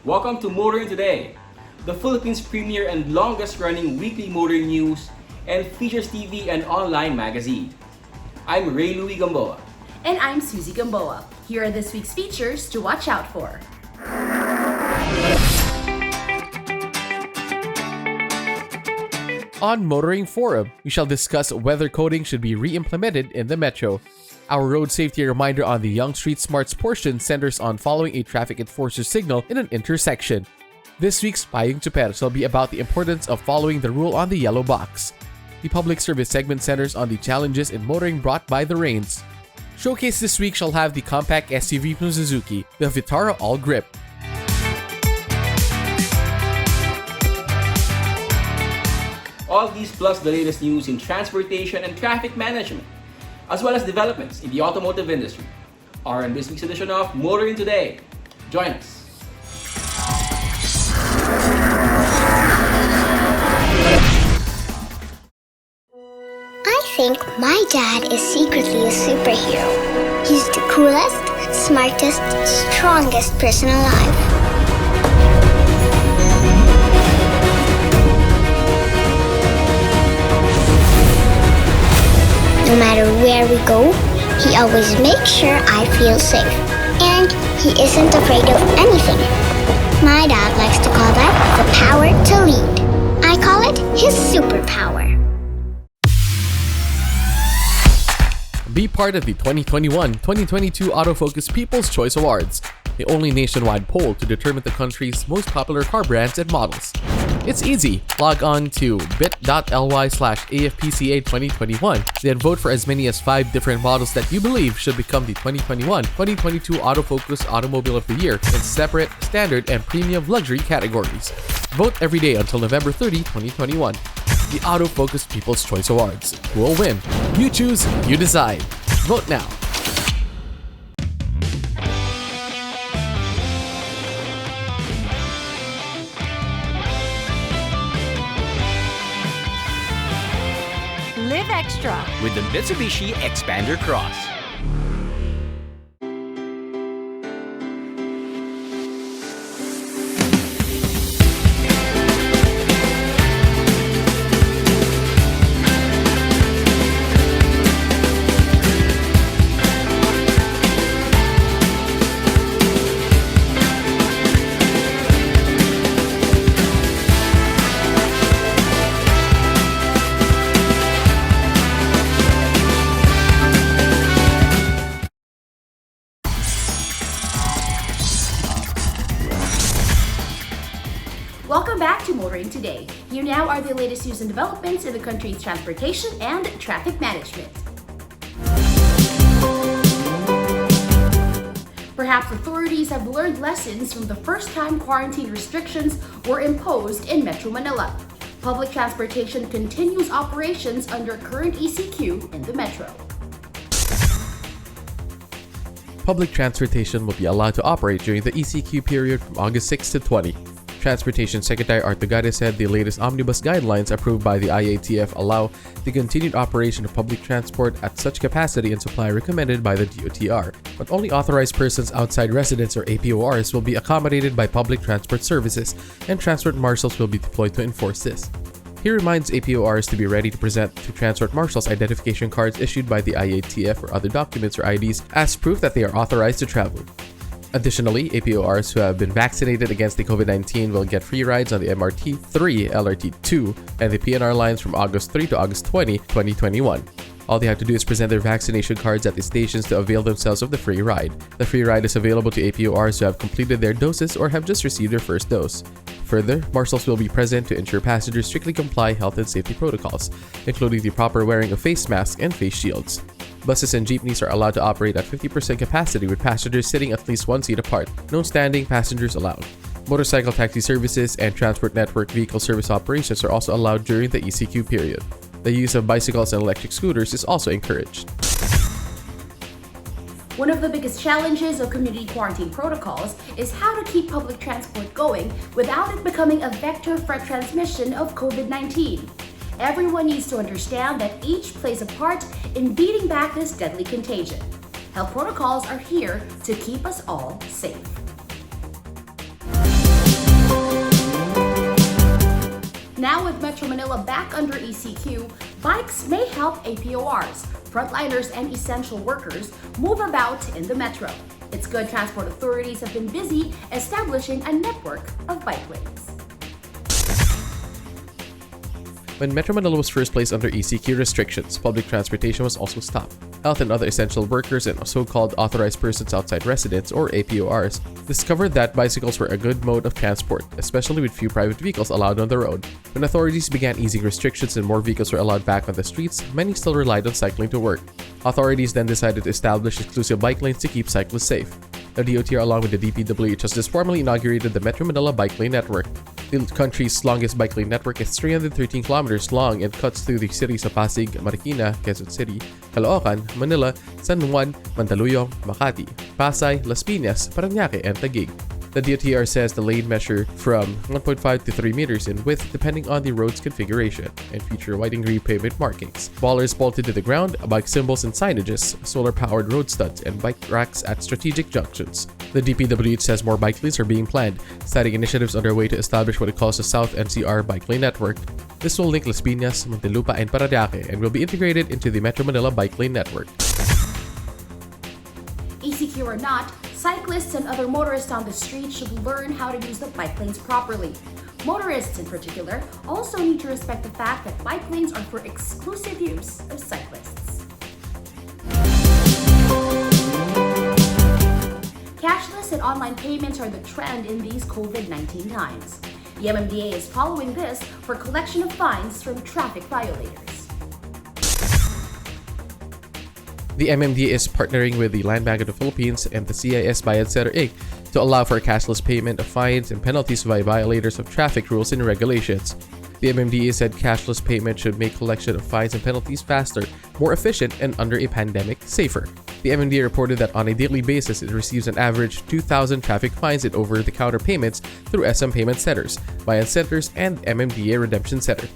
Welcome to Motoring Today, the Philippines' premier and longest-running weekly motor news and features TV and online magazine. I'm Ray Louie Gamboa. And I'm Susie Gamboa. Here are this week's features to watch out for. On Motoring Forum, we shall discuss whether coding should be re-implemented in the metro. Our road safety reminder on the Young Street Smarts portion centers on following a traffic enforcer signal in an intersection. This week's Payung Chuper will be about the importance of following the rule on the yellow box. The public service segment centers on the challenges in motoring brought by the rains. Showcase this week shall have the compact SUV from Suzuki, the Vitara All Grip. All these plus the latest news in transportation and traffic management, as well as developments in the automotive industry, are in this week's edition of Motoring Today. Join us. I think my dad is secretly a superhero. He's the coolest, smartest, strongest person alive. No matter where we go, he always makes sure I feel safe. And he isn't afraid of anything. My dad likes to call that the power to lead. I call it his superpower. Be part of the 2021-2022 Autofocus People's Choice Awards, the only nationwide poll to determine the country's most popular car brands and models. It's easy. Log on to bit.ly/AFPCA2021, then vote for as many as 5 different models that you believe should become the 2021-2022 Autofocus Automobile of the Year in separate, standard, and premium luxury categories. Vote every day until November 30, 2021. The Autofocus People's Choice Awards. Who will win? You choose, you decide. Vote now. Live extra with the Mitsubishi Xpander Cross. Welcome back to Motoring Today. Here now are the latest news and developments in the country's transportation and traffic management. Perhaps authorities have learned lessons from the first time quarantine restrictions were imposed in Metro Manila. Public transportation continues operations under current ECQ in the metro. Public transportation will be allowed to operate during the ECQ period from August 6 to 20. Transportation Secretary Art Tugade said the latest omnibus guidelines approved by the IATF allow the continued operation of public transport at such capacity and supply recommended by the DOTR, but only authorized persons outside residence or APORs will be accommodated by public transport services, and transport marshals will be deployed to enforce this. He reminds APORs to be ready to present to transport marshals identification cards issued by the IATF or other documents or IDs as proof that they are authorized to travel. Additionally, APORs who have been vaccinated against the COVID-19 will get free rides on the MRT-3, LRT-2, and the PNR lines from August 3 to August 20, 2021. All they have to do is present their vaccination cards at the stations to avail themselves of the free ride. The free ride is available to APORs who have completed their doses or have just received their first dose. Further, marshals will be present to ensure passengers strictly comply health and safety protocols, including the proper wearing of face masks and face shields. Buses and jeepneys are allowed to operate at 50% capacity with passengers sitting at least one seat apart. No standing passengers allowed. Motorcycle taxi services and transport network vehicle service operations are also allowed during the ECQ period. The use of bicycles and electric scooters is also encouraged. One of the biggest challenges of community quarantine protocols is how to keep public transport going without it becoming a vector for transmission of COVID-19. Everyone needs to understand that each plays a part in beating back this deadly contagion. Health protocols are here to keep us all safe. Now with Metro Manila back under ECQ, bikes may help APORs, frontliners and essential workers move about in the metro. Its good transport authorities have been busy establishing a network of bike lanes. When Metro Manila was first placed under ECQ restrictions, public transportation was also stopped. Health and other essential workers and so-called authorized persons outside residence, or APORs, discovered that bicycles were a good mode of transport, especially with few private vehicles allowed on the road. When authorities began easing restrictions and more vehicles were allowed back on the streets, many still relied on cycling to work. Authorities then decided to establish exclusive bike lanes to keep cyclists safe. The DOTR, along with the DPWH, has just formally inaugurated the Metro Manila Bike Lane Network. The country's longest bike lane network is 313 kilometers long and cuts through the cities of Pasig, Marikina, Quezon City, Caloocan, Manila, San Juan, Mandaluyong, Makati, Pasay, Las Piñas, Parañaque, and Taguig. The DOTR says the lane measure from 1.5 to 3 meters in width depending on the road's configuration and feature white and green pavement markings, ballers bolted to the ground, bike symbols and signages, solar-powered road studs, and bike racks at strategic junctions. The DPWH says more bike lanes are being planned, citing initiatives underway to establish what it calls the South NCR Bike Lane Network. This will link Las Piñas, Muntinlupa, and Parañaque and will be integrated into the Metro Manila Bike Lane Network. ECQ or not, cyclists and other motorists on the street should learn how to use the bike lanes properly. Motorists in particular also need to respect the fact that bike lanes are for exclusive use of cyclists. Cashless and online payments are the trend in these COVID-19 times. The MMDA is following this for collection of fines from traffic violators. The MMDA is partnering with the Land Bank of the Philippines and the CIS Bayad Center Inc. to allow for cashless payment of fines and penalties by violators of traffic rules and regulations. The MMDA said cashless payment should make collection of fines and penalties faster, more efficient, and under a pandemic, safer. The MMDA reported that on a daily basis, it receives an average 2,000 traffic fines in over-the-counter payments through SM Payment Centers, Bayad Centers, and MMDA Redemption Center.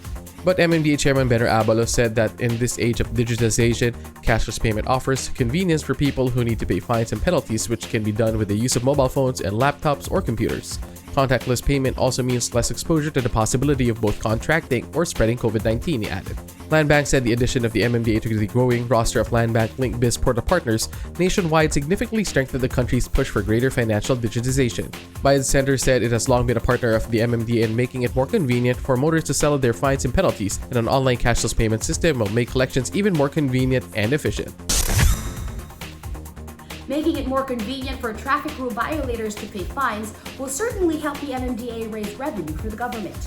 But MMDA Chairman Benner Abalos said that in this age of digitization, cashless payment offers convenience for people who need to pay fines and penalties, which can be done with the use of mobile phones and laptops or computers. Contactless payment also means less exposure to the possibility of both contracting or spreading COVID-19, he added. Land Bank said the addition of the MMDA to the growing roster of Land Bank Link Biz Portal partners nationwide significantly strengthened the country's push for greater financial digitization. Bayad Center said it has long been a partner of the MMDA in making it more convenient for motorists to settle their fines and penalties, and an online cashless payment system will make collections even more convenient and efficient. Making it more convenient for traffic rule violators to pay fines will certainly help the MMDA raise revenue for the government.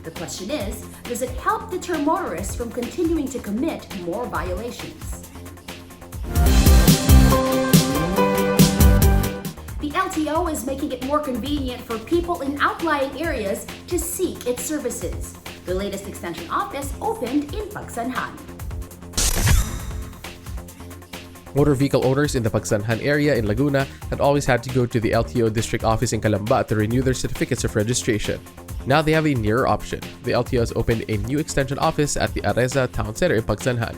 The question is, does it help deter motorists from continuing to commit more violations? The LTO is making it more convenient for people in outlying areas to seek its services. The latest extension office opened in Pagsanhan. Motor vehicle owners in the Pagsanhan area in Laguna had always had to go to the LTO district office in Calamba to renew their certificates of registration. Now they have a nearer option. The LTO has opened a new extension office at the Areza Town Center in Pagsanhan.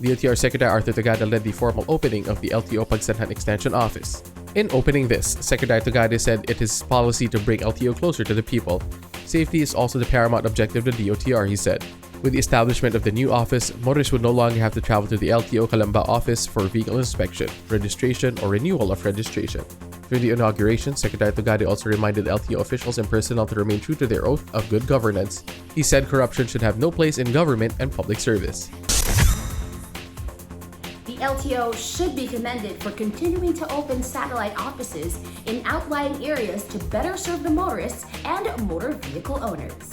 DOTR Secretary Arthur Togada led the formal opening of the LTO Pagsanhan Extension Office. In opening this, Secretary Togada said it is policy to bring LTO closer to the people. Safety is also the paramount objective of the DOTR, he said. With the establishment of the new office, motorists would no longer have to travel to the LTO Calamba office for vehicle inspection, registration, or renewal of registration. During the inauguration, Secretary Togada also reminded LTO officials and personnel to remain true to their oath of good governance. He said corruption should have no place in government and public service. The LTO should be commended for continuing to open satellite offices in outlying areas to better serve the motorists and motor vehicle owners.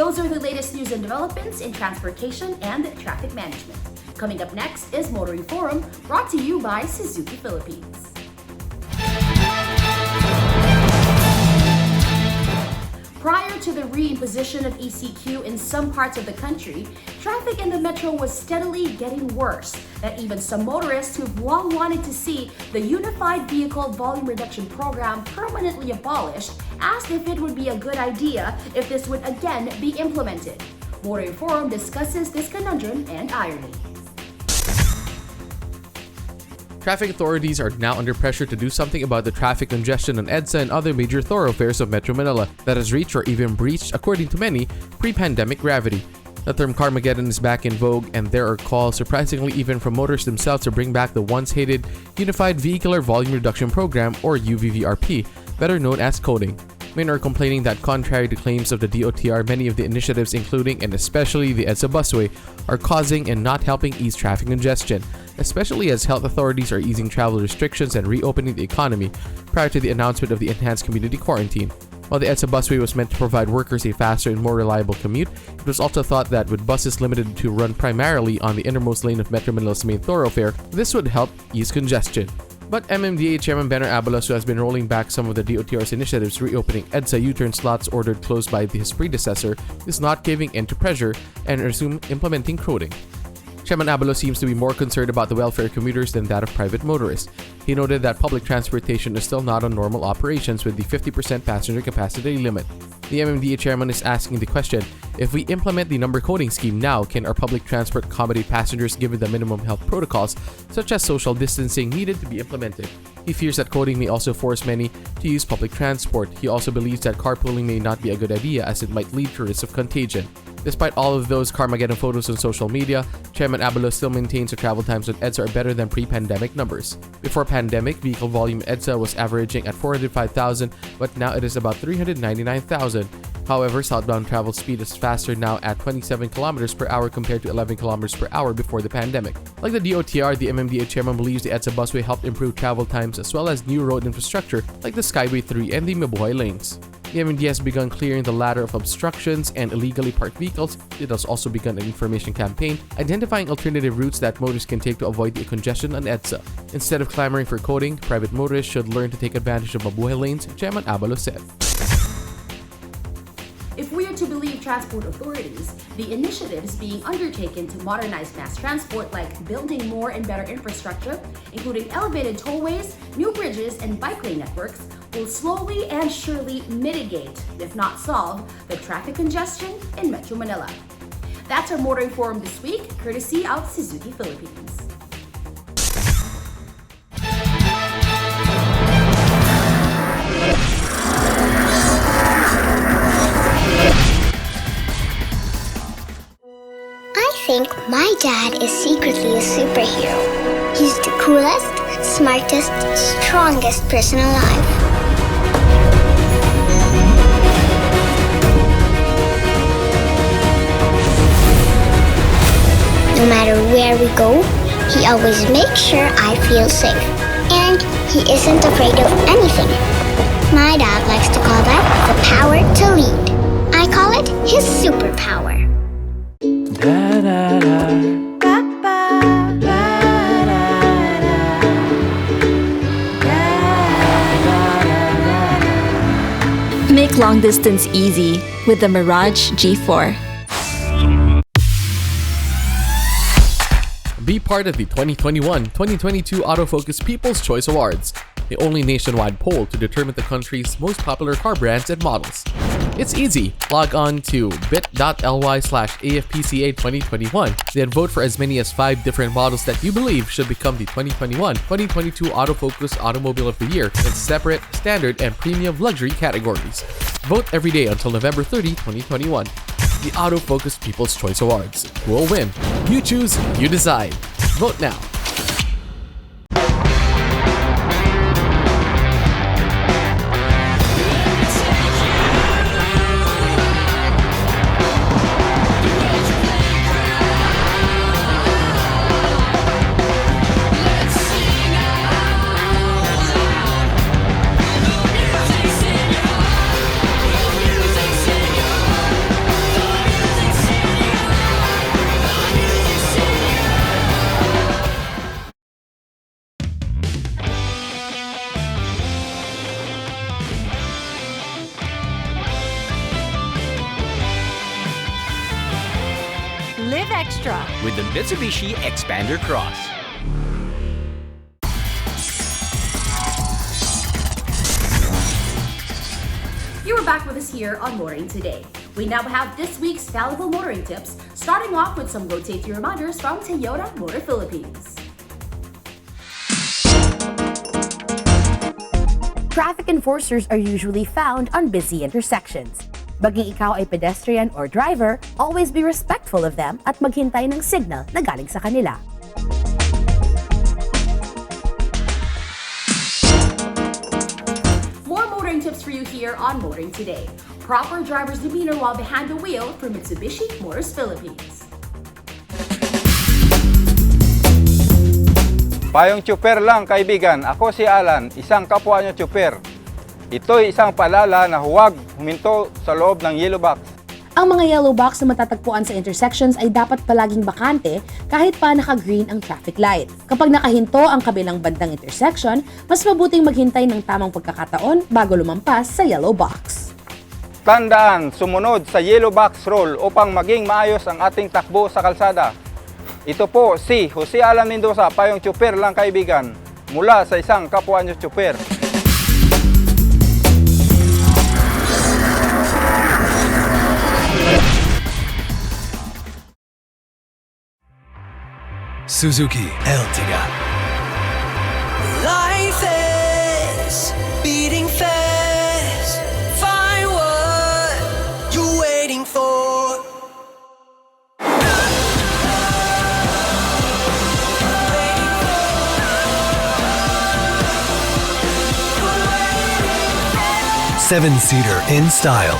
Those are the latest news and developments in transportation and traffic management. Coming up next is Motoring Forum, brought to you by Suzuki Philippines. Prior to the reimposition of ECQ in some parts of the country, traffic in the metro was steadily getting worse, that even some motorists who've long wanted to see the Unified Vehicle Volume Reduction Program permanently abolished asked if it would be a good idea if this would again be implemented. Motoring Forum discusses this conundrum and irony. Traffic authorities are now under pressure to do something about the traffic congestion on EDSA and other major thoroughfares of Metro Manila that has reached or even breached, according to many, pre-pandemic gravity. The term Carmageddon is back in vogue, and there are calls, surprisingly even from motorists themselves, to bring back the once-hated Unified Vehicular Volume Reduction Program, or UVVRP, better known as coding. Many are complaining that, contrary to claims of the DOTR, many of the initiatives, including and especially the EDSA busway, are causing and not helping ease traffic congestion, especially as health authorities are easing travel restrictions and reopening the economy prior to the announcement of the enhanced community quarantine. While the EDSA busway was meant to provide workers a faster and more reliable commute, it was also thought that with buses limited to run primarily on the innermost lane of Metro Manila's main thoroughfare, this would help ease congestion. But MMDA Chairman Benner Abalos, who has been rolling back some of the DOTR's initiatives reopening EDSA U-turn slots ordered closed by his predecessor, is not giving in to pressure and resume implementing coding. Chairman Abalos seems to be more concerned about the welfare of commuters than that of private motorists. He noted that public transportation is still not on normal operations with the 50% passenger capacity limit. The MMDA chairman is asking the question, if we implement the number coding scheme now, can our public transport accommodate passengers given the minimum health protocols, such as social distancing, needed to be implemented? He fears that coding may also force many to use public transport. He also believes that carpooling may not be a good idea as it might lead to risk of contagion. Despite all of those Carmageddon photos on social media, Chairman Abalos still maintains the travel times on EDSA are better than pre-pandemic numbers. Before pandemic, vehicle volume EDSA was averaging at 405,000, but now it is about 399,000. However, southbound travel speed is faster now at 27 km per hour compared to 11 km per hour before the pandemic. Like the DOTR, the MMDA chairman believes the EDSA busway helped improve travel times as well as new road infrastructure like the Skyway 3 and the Mabuhay lanes. The MMDA has begun clearing the ladder of obstructions and illegally parked vehicles. It has also begun an information campaign identifying alternative routes that motorists can take to avoid the congestion on EDSA. Instead of clamoring for coding, private motorists should learn to take advantage of Mabuhay lanes, Chairman Abalos said. If we are to believe transport authorities, the initiatives being undertaken to modernize mass transport, like building more and better infrastructure, including elevated tollways, new bridges, and bike lane networks, will slowly and surely mitigate, if not solve, the traffic congestion in Metro Manila. That's our Motoring Forum this week, courtesy of Suzuki Philippines. I think my dad is secretly a superhero. He's the coolest, smartest, strongest person alive. No matter where we go, he always makes sure I feel safe. And he isn't afraid of anything. My dad likes to call that the power to lead. I call it his superpower. Make long distance easy with the Mirage G4. Be part of the 2021-2022 Autofocus People's Choice Awards, the only nationwide poll to determine the country's most popular car brands and models. It's easy. Log on to bit.ly/AFPCA2021, then vote for as many as 5 different models that you believe should become the 2021-2022 Autofocus Automobile of the Year in separate, standard, and premium luxury categories. Vote every day until November 30, 2021. The Autofocus People's Choice Awards. Who will win? You choose, you decide. Vote now. Live extra. with the Mitsubishi Xpander Cross. You are back with us here on Motoring Today. We now have this week's valuable motoring tips, starting off with some road safety reminders from Toyota Motor Philippines. Traffic enforcers are usually found on busy intersections. Maging ikaw ay pedestrian or driver, always be respectful of them at maghintay ng signal na galing sa kanila. More motoring tips for you here on Motoring Today. Proper driver's demeanor while behind the wheel from Mitsubishi Motors Philippines. Payong tsuper lang, kaibigan. Ako si Alan, isang kapwa nyo tsuper. Ito'y isang paalala na huwag huminto sa loob ng yellow box. Ang mga yellow box na matatagpuan sa intersections ay dapat palaging bakante kahit pa naka-green ang traffic light. Kapag nakahinto ang kabilang bandang intersection, mas mabuting maghintay ng tamang pagkakataon bago lumampas sa yellow box. Tandaan, sumunod sa yellow box rule upang maging maayos ang ating takbo sa kalsada. Ito po si Jose Alan Mendoza, payong tsuper lang, kaibigan, mula sa isang kapwa nyo tsuper. Suzuki Ertiga. Life is beating fast. Find what you're waiting for. Seven-seater in style.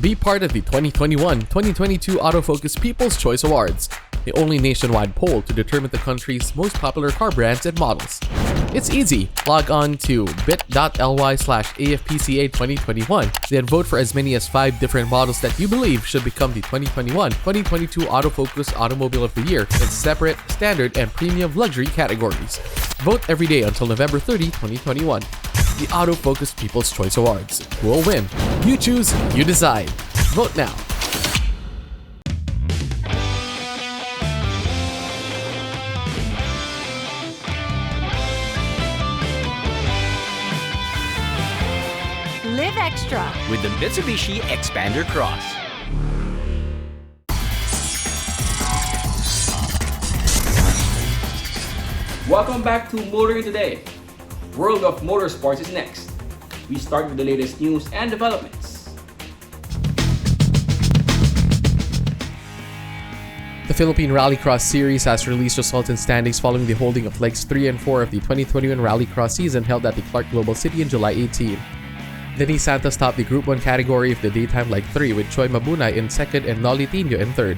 Be part of the 2021-2022 Autofocus People's Choice Awards, the only nationwide poll to determine the country's most popular car brands and models. It's easy. Log on to bit.ly/AFPCA2021, then vote for as many as 5 different models that you believe should become the 2021-2022 Autofocus Automobile of the Year in separate, standard, and premium luxury categories. Vote every day until November 30, 2021. The Autofocus People's Choice Awards. Who will win? You choose, you decide. Vote now. Live extra. with the Mitsubishi Xpander Cross. Welcome back to Motoring Today. World of Motorsports is next. We start with the latest news and developments. The Philippine Rallycross Series has released resultant standings following the holding of legs 3 and 4 of the 2021 Rallycross season held at the Clark Global City on July 18. Denny Santos topped the Group 1 category of the daytime leg 3 with Choi Mabunay in second and Noli Tino in third.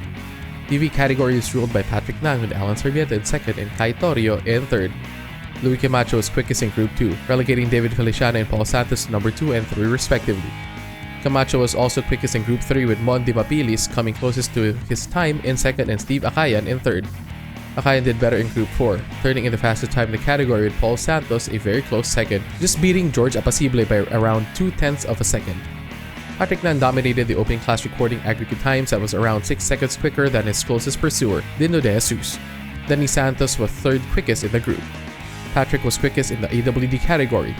TV category is ruled by Patrick Nang with Alan Sarmiento in second and Kai Torrio in third. Louis Camacho was quickest in Group 2, relegating David Feliciano and Paul Santos to number 2 and 3 respectively. Camacho was also quickest in Group 3 with Mondi Mapilis coming closest to his time in second and Steve Akayan in third. Akayan did better in Group 4, turning in the fastest time in the category with Paul Santos a very close second, just beating George Apacible by around 0.2 of a second. Patrick Nan dominated the opening class recording aggregate times that was around 6 seconds quicker than his closest pursuer, Dindo De Jesus. Denny Santos was third quickest in the group. Patrick was quickest in the AWD category.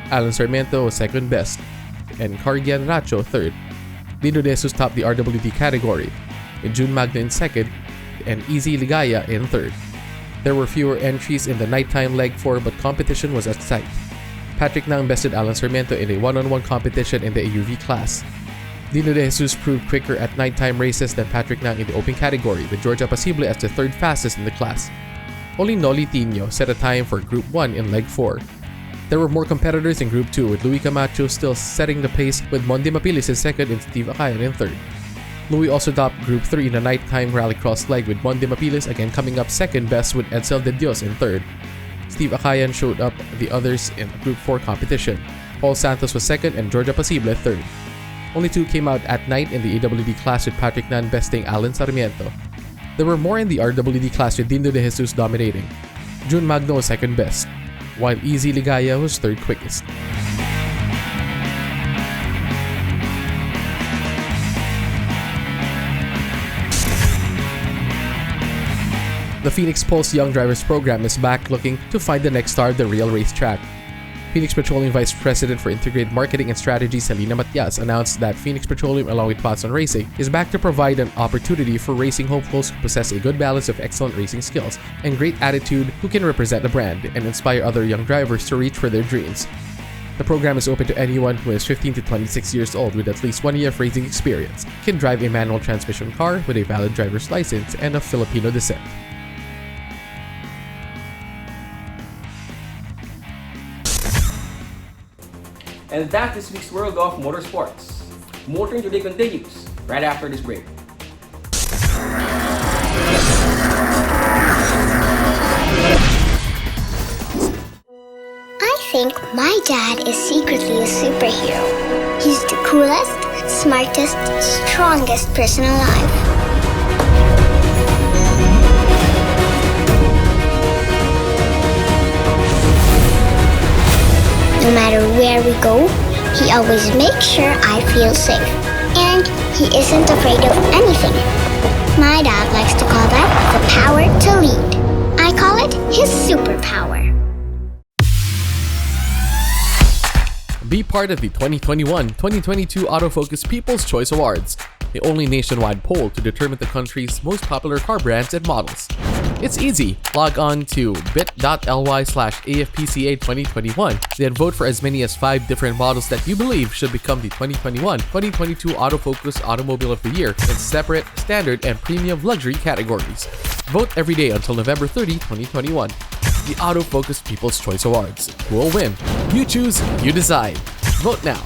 Alan Sarmiento was second best, and Cargian Racho third. Dindo De Jesus topped the RWD category, with June Magna in second and Easy Ligaya in third. There were fewer entries in the nighttime leg 4 but competition was at sight. Patrick Nang bested Alan Sarmiento in a one-on-one competition in the AUV class. Dindo De Jesus proved quicker at nighttime races than Patrick Nang in the open category, with George Apacible as the third fastest in the class. Only Noli Tino set a time for Group 1 in leg 4. There were more competitors in Group 2, with Louis Camacho still setting the pace with Mondi Mapilis in second and Steve Akayan in third. Louis also topped Group 3 in the nighttime rallycross leg with Mondi Mapilis again coming up second best with Edsel De Dios in third. Steve Akayan showed up the others in the Group 4 competition. Paul Santos was second and George Apacible third. Only 2 came out at night in the AWD class with Patrick Nan besting Alan Sarmiento. There were more in the RWD class with Dindo De Jesus dominating. June Magno was second best, while Easy Ligaya was third quickest. The Phoenix Pulse Young Drivers Program is back looking to find the next star of the real racetrack. Phoenix Petroleum Vice President for Integrated Marketing and Strategy Selena Matias announced that Phoenix Petroleum, along with Watson Racing, is back to provide an opportunity for racing hopefuls who possess a good balance of excellent racing skills and great attitude who can represent the brand and inspire other young drivers to reach for their dreams. The program is open to anyone who is 15 to 26 years old with at least 1 year of racing experience, can drive a manual transmission car with a valid driver's license, and of Filipino descent. And that's this week's World of Motorsports. Motoring Today continues right after this break. I think my dad is secretly a superhero. He's the coolest, smartest, strongest person alive. No matter where we go, he always makes sure I feel safe. And he isn't afraid of anything. My dad likes to call that the power to lead. I call it his superpower. Be part of the 2021-2022 Autofocus People's Choice Awards, the only nationwide poll to determine the country's most popular car brands and models. It's easy. Log on to bit.ly/AFPCA2021, then vote for as many as 5 different models that you believe should become the 2021-2022 Autofocus Automobile of the Year in separate, standard, and premium luxury categories. Vote every day until November 30, 2021. The Autofocus People's Choice Awards. Who will win? You choose, you decide. Vote now.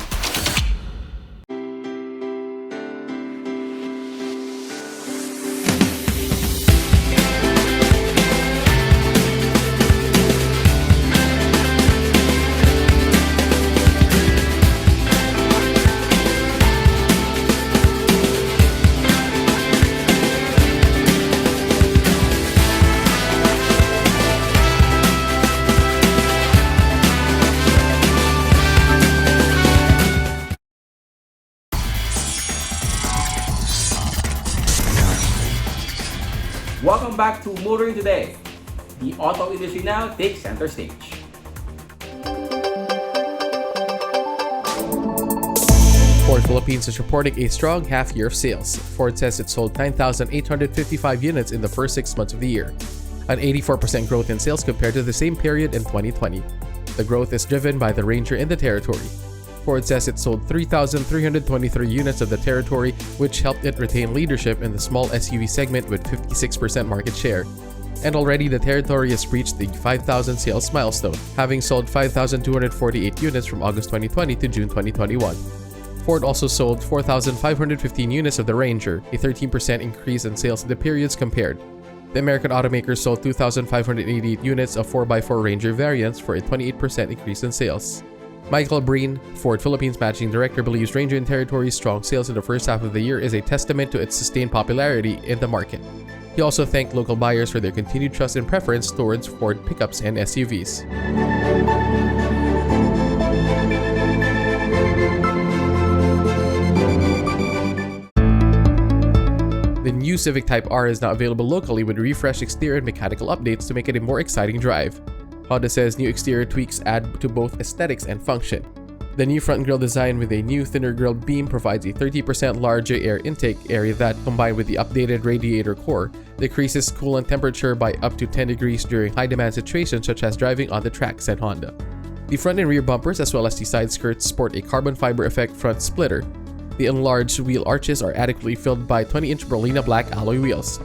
Welcome back to Motoring Today. The auto industry now takes center stage. Ford Philippines is reporting a strong half year of sales. Ford says it sold 9,855 units in the first 6 months of the year, an 84% growth in sales compared to the same period in 2020. The growth is driven by the Ranger and the Territory. Ford says it sold 3,323 units of the Territory, which helped it retain leadership in the small SUV segment with 56% market share. And already the Territory has reached the 5,000 sales milestone, having sold 5,248 units from August 2020 to June 2021. Ford also sold 4,515 units of the Ranger, a 13% increase in sales in the periods compared. The American automaker sold 2,588 units of 4x4 Ranger variants for a 28% increase in sales. Michael Breen, Ford Philippines Managing Director, believes Ranger and Territory's strong sales in the first half of the year is a testament to its sustained popularity in the market. He also thanked local buyers for their continued trust and preference towards Ford pickups and SUVs. The new Civic Type R is now available locally with refreshed exterior and mechanical updates to make it a more exciting drive. Honda says new exterior tweaks add to both aesthetics and function. The new front grille design with a new thinner grilled beam provides a 30% larger air intake area that, combined with the updated radiator core, decreases coolant temperature by up to 10 degrees during high-demand situations such as driving on the track, said Honda. The front and rear bumpers as well as the side skirts sport a carbon fiber effect front splitter. The enlarged wheel arches are adequately filled by 20-inch Berlina black alloy wheels.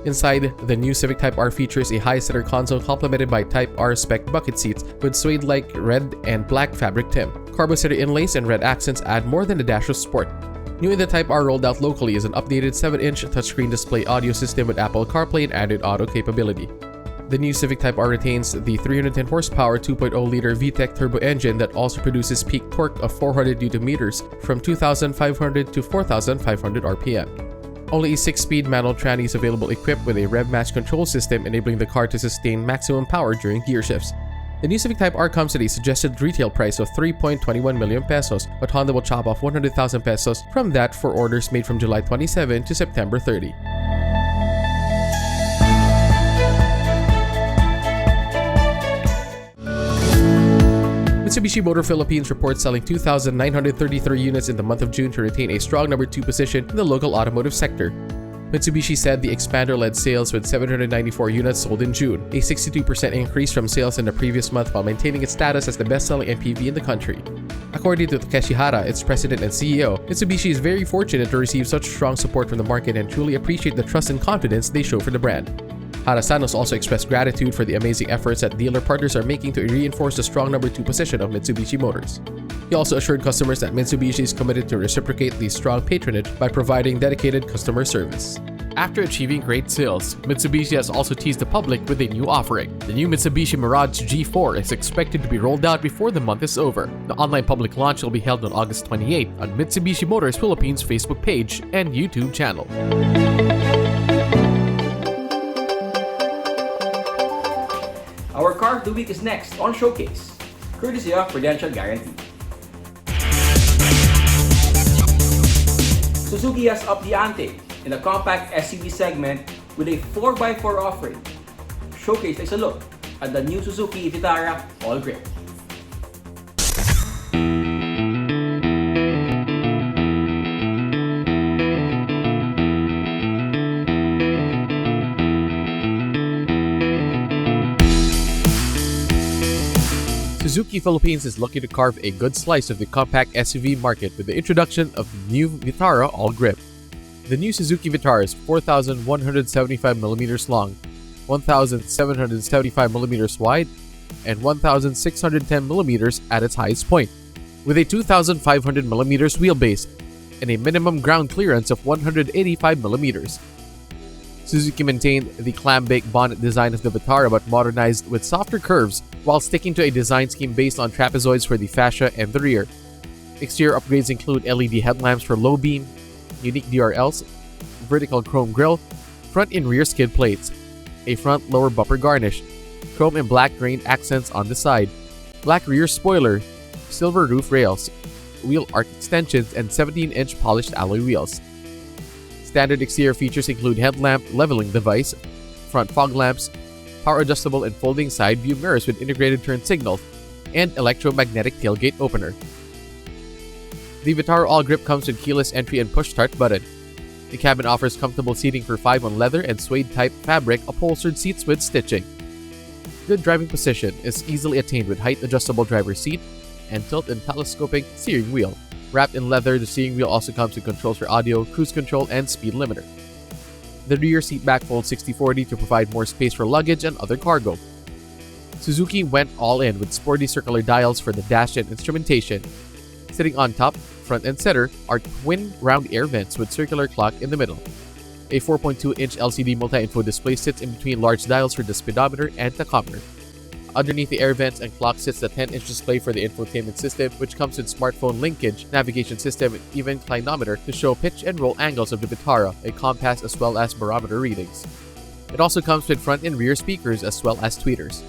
Inside, the new Civic Type R features a high center console complemented by Type R spec bucket seats with suede-like red and black fabric trim. Carburetor inlays and red accents add more than a dash of sport. New in the Type R rolled out locally is an updated 7-inch touchscreen display audio system with Apple CarPlay and Android Auto capability. The new Civic Type R retains the 310 horsepower 2.0-liter VTEC turbo engine that also produces peak torque of 400 Nm from 2,500 to 4,500 RPM. Only a 6-speed manual tranny is available equipped with a rev match control system enabling the car to sustain maximum power during gear shifts. The new Civic Type R comes at a suggested retail price of 3.21 million pesos, but Honda will chop off 100,000 pesos from that for orders made from July 27 to September 30. Mitsubishi Motor Philippines reports selling 2,933 units in the month of June to retain a strong number 2 position in the local automotive sector. Mitsubishi said the expander led sales with 794 units sold in June, a 62% increase from sales in the previous month while maintaining its status as the best-selling MPV in the country. According to Takeshi Hara, its president and CEO, Mitsubishi is very fortunate to receive such strong support from the market and truly appreciate the trust and confidence they show for the brand. Hara-san also expressed gratitude for the amazing efforts that dealer partners are making to reinforce the strong number 2 position of Mitsubishi Motors. He also assured customers that Mitsubishi is committed to reciprocate the strong patronage by providing dedicated customer service. After achieving great sales, Mitsubishi has also teased the public with a new offering. The new Mitsubishi Mirage G4 is expected to be rolled out before the month is over. The online public launch will be held on August 28 on Mitsubishi Motors Philippines Facebook page and YouTube channel. Our car of the week is next on Showcase, courtesy of Prudential Guarantee. Suzuki has upped the ante in the compact SUV segment with a 4x4 offering. Showcase takes a look at the new Suzuki Vitara All Grip. Suzuki Philippines is looking to carve a good slice of the compact SUV market with the introduction of the new Vitara All Grip. The new Suzuki Vitara is 4,175mm long, 1,775mm wide, and 1,610mm at its highest point, with a 2,500mm wheelbase and a minimum ground clearance of 185mm. Suzuki maintained the clam-bake bonnet design of the Vitara but modernized with softer curves while sticking to a design scheme based on trapezoids for the fascia and the rear. Exterior upgrades include LED headlamps for low beam, unique DRLs, vertical chrome grille, front and rear skid plates, a front lower bumper garnish, chrome and black grained accents on the side, black rear spoiler, silver roof rails, wheel arc extensions, and 17-inch polished alloy wheels. Standard exterior features include headlamp leveling device, front fog lamps, power adjustable and folding side view mirrors with integrated turn signals, and electromagnetic tailgate opener. The Vitara All Grip comes with keyless entry and push start button. The cabin offers comfortable seating for 5 on leather and suede type fabric upholstered seats with stitching. Good driving position is easily attained with height adjustable driver's seat and tilt and telescoping steering wheel. Wrapped in leather, the steering wheel also comes with controls for audio, cruise control, and speed limiter. The rear seat back folds 60/40 to provide more space for luggage and other cargo. Suzuki went all in with sporty circular dials for the dash and instrumentation. Sitting on top, front and center, are twin round air vents with circular clock in the middle. A 4.2-inch LCD multi-info display sits in between large dials for the speedometer and tachometer. Underneath the air vents and clock sits the 10-inch display for the infotainment system, which comes with smartphone linkage, navigation system, and even clinometer to show pitch and roll angles of the Vitara, a compass as well as barometer readings. It also comes with front and rear speakers as well as tweeters.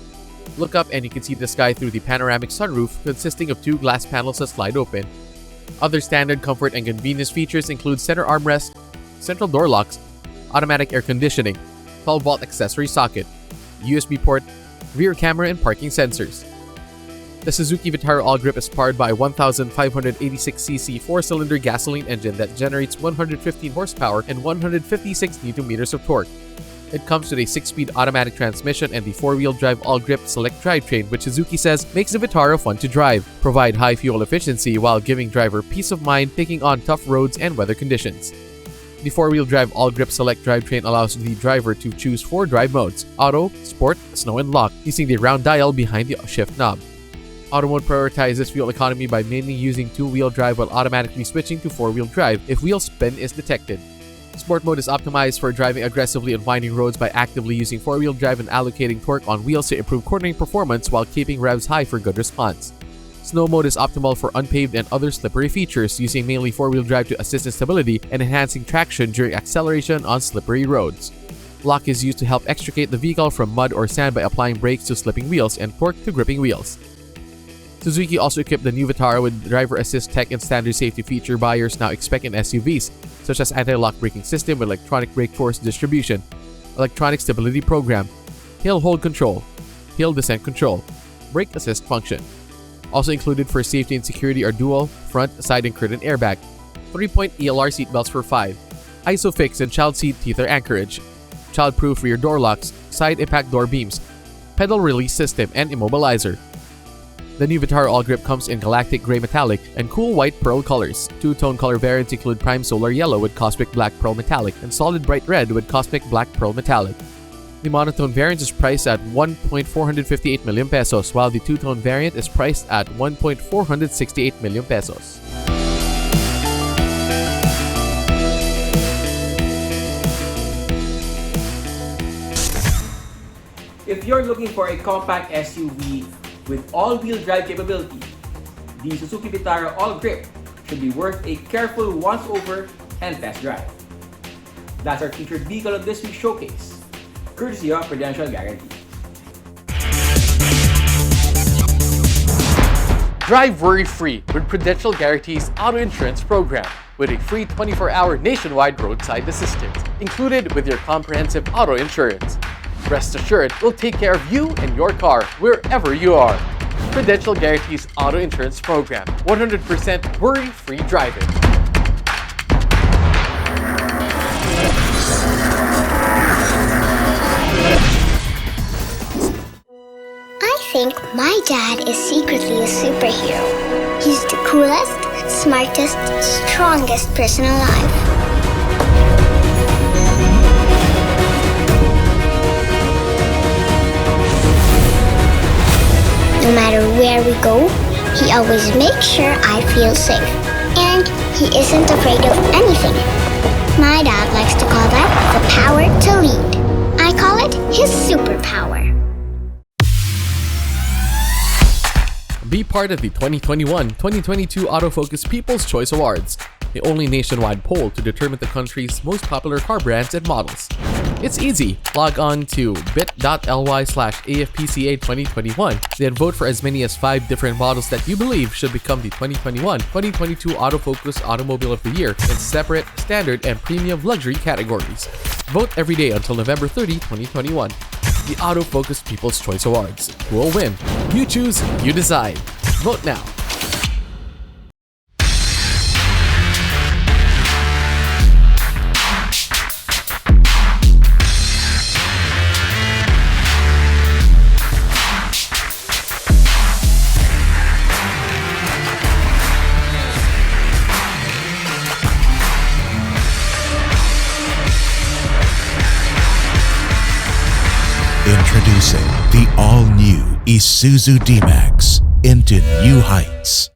Look up and you can see the sky through the panoramic sunroof consisting of 2 glass panels that slide open. Other standard comfort and convenience features include center armrest, central door locks, automatic air conditioning, 12-volt accessory socket, USB port, rear camera, and parking sensors. The Suzuki Vitara All Grip is powered by a 1,586cc 4-cylinder gasoline engine that generates 115 horsepower and 156 Nm of torque. It comes with a 6-speed automatic transmission and the 4-wheel drive All Grip Select drivetrain, which Suzuki says makes the Vitara fun to drive, provide high fuel efficiency while giving driver peace of mind taking on tough roads and weather conditions. The 4-wheel drive All Grip Select drivetrain allows the driver to choose 4 drive modes: Auto, Sport, Snow, and Lock, using the round dial behind the shift knob. Auto mode prioritizes fuel economy by mainly using 2-wheel drive while automatically switching to 4-wheel drive if wheel spin is detected. Sport mode is optimized for driving aggressively on winding roads by actively using 4-wheel drive and allocating torque on wheels to improve cornering performance while keeping revs high for good response. Snow mode is optimal for unpaved and other slippery features, using mainly 4-wheel drive to assist in stability and enhancing traction during acceleration on slippery roads. Lock is used to help extricate the vehicle from mud or sand by applying brakes to slipping wheels and torque to gripping wheels. Suzuki also equipped the new Vitara with driver assist tech and standard safety feature buyers now expect in SUVs, such as anti-lock braking system with electronic brake force distribution, electronic stability program, hill hold control, hill descent control, brake assist function. Also included for safety and security are dual, front, side, and curtain airbag, 3-point ELR seatbelts for 5, ISOFIX and child seat tether anchorage, child-proof rear door locks, side impact door beams, pedal release system, and immobilizer. The new Vitara All Grip comes in galactic gray metallic and cool white pearl colors. Two-tone color variants include Prime Solar Yellow with Cosmic Black Pearl Metallic and Solid Bright Red with Cosmic Black Pearl Metallic. The monotone variant is priced at 1.458 million pesos, while the two-tone variant is priced at 1.468 million pesos. If you're looking for a compact SUV with all-wheel drive capability, the Suzuki Vitara All Grip should be worth a careful once-over and test drive. That's our featured vehicle of this week's showcase, courtesy of Prudential Guarantee. Drive worry-free with Prudential Guarantee's auto insurance program with a free 24-hour nationwide roadside assistance included with your comprehensive auto insurance. Rest assured, we'll take care of you and your car wherever you are. Prudential Guarantee's auto insurance program, 100% worry-free driving. I think my dad is secretly a superhero. He's the coolest, smartest, strongest person alive. No matter where we go, he always makes sure I feel safe. And he isn't afraid of anything. My dad likes to call that the power to lead. I call it his superpower. Be part of the 2021-2022 Autofocus People's Choice Awards, the only nationwide poll to determine the country's most popular car brands and models. It's easy. Log on to bit.ly/AFPCA2021, then vote for as many as 5 different models that you believe should become the 2021-2022 Autofocus Automobile of the Year in separate, standard, and premium luxury categories. Vote every day until November 30, 2021. The Autofocus People's Choice Awards. Who will win? You choose, you decide. Vote now. Introducing the all-new Isuzu D-Max into new heights.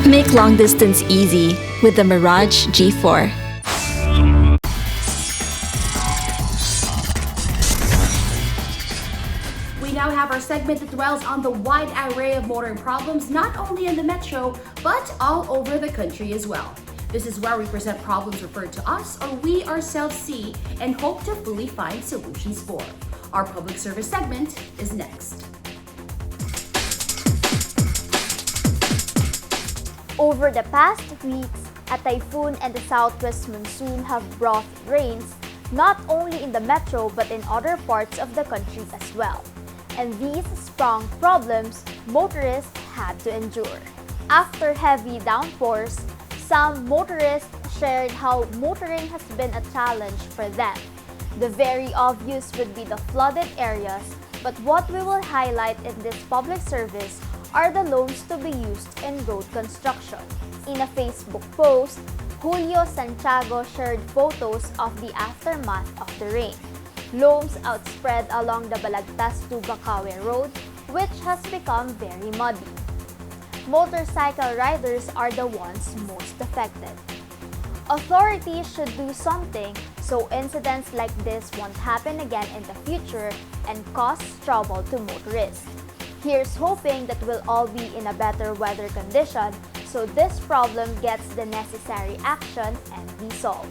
Make long distance easy with the Mirage G4. We now have our segment that dwells on the wide array of motoring problems, not only in the metro, but all over the country as well. This is where we present problems referred to us or we ourselves see and hope to fully find solutions for. Our public service segment is next. Over the past weeks, a typhoon and the southwest monsoon have brought rains not only in the metro but in other parts of the country as well. And these sprung problems motorists had to endure. After heavy downpours, some motorists shared how motoring has been a challenge for them. The very obvious would be the flooded areas, but what we will highlight in this public service are the loans to be used in road construction. In a Facebook post, Julio Santiago shared photos of the aftermath of the rain. Loams outspread along the Balagtas to Bacaue Road, which has become very muddy. Motorcycle riders are the ones most affected. Authorities should do something so incidents like this won't happen again in the future and cause trouble to motorists. Here's hoping that we'll all be in a better weather condition so this problem gets the necessary action and be solved.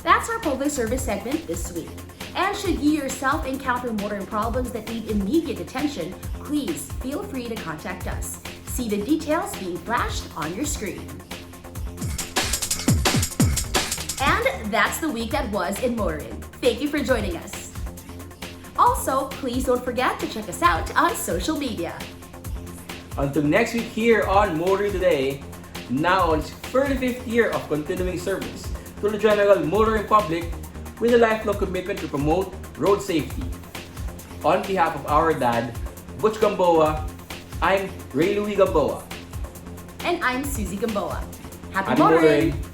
That's our public service segment this week. And should you yourself encounter motoring problems that need immediate attention, please feel free to contact us. See the details being flashed on your screen. And that's the week that was in motoring. Thank you for joining us. Also, please don't forget to check us out on social media. Until next week here on Motoring Today, now on its 35th year of continuing service to the general motoring public with a lifelong commitment to promote road safety. On behalf of our dad, Butch Gamboa, I'm Ray Louie Gamboa. And I'm Susie Gamboa. Happy Happy motoring! motoring!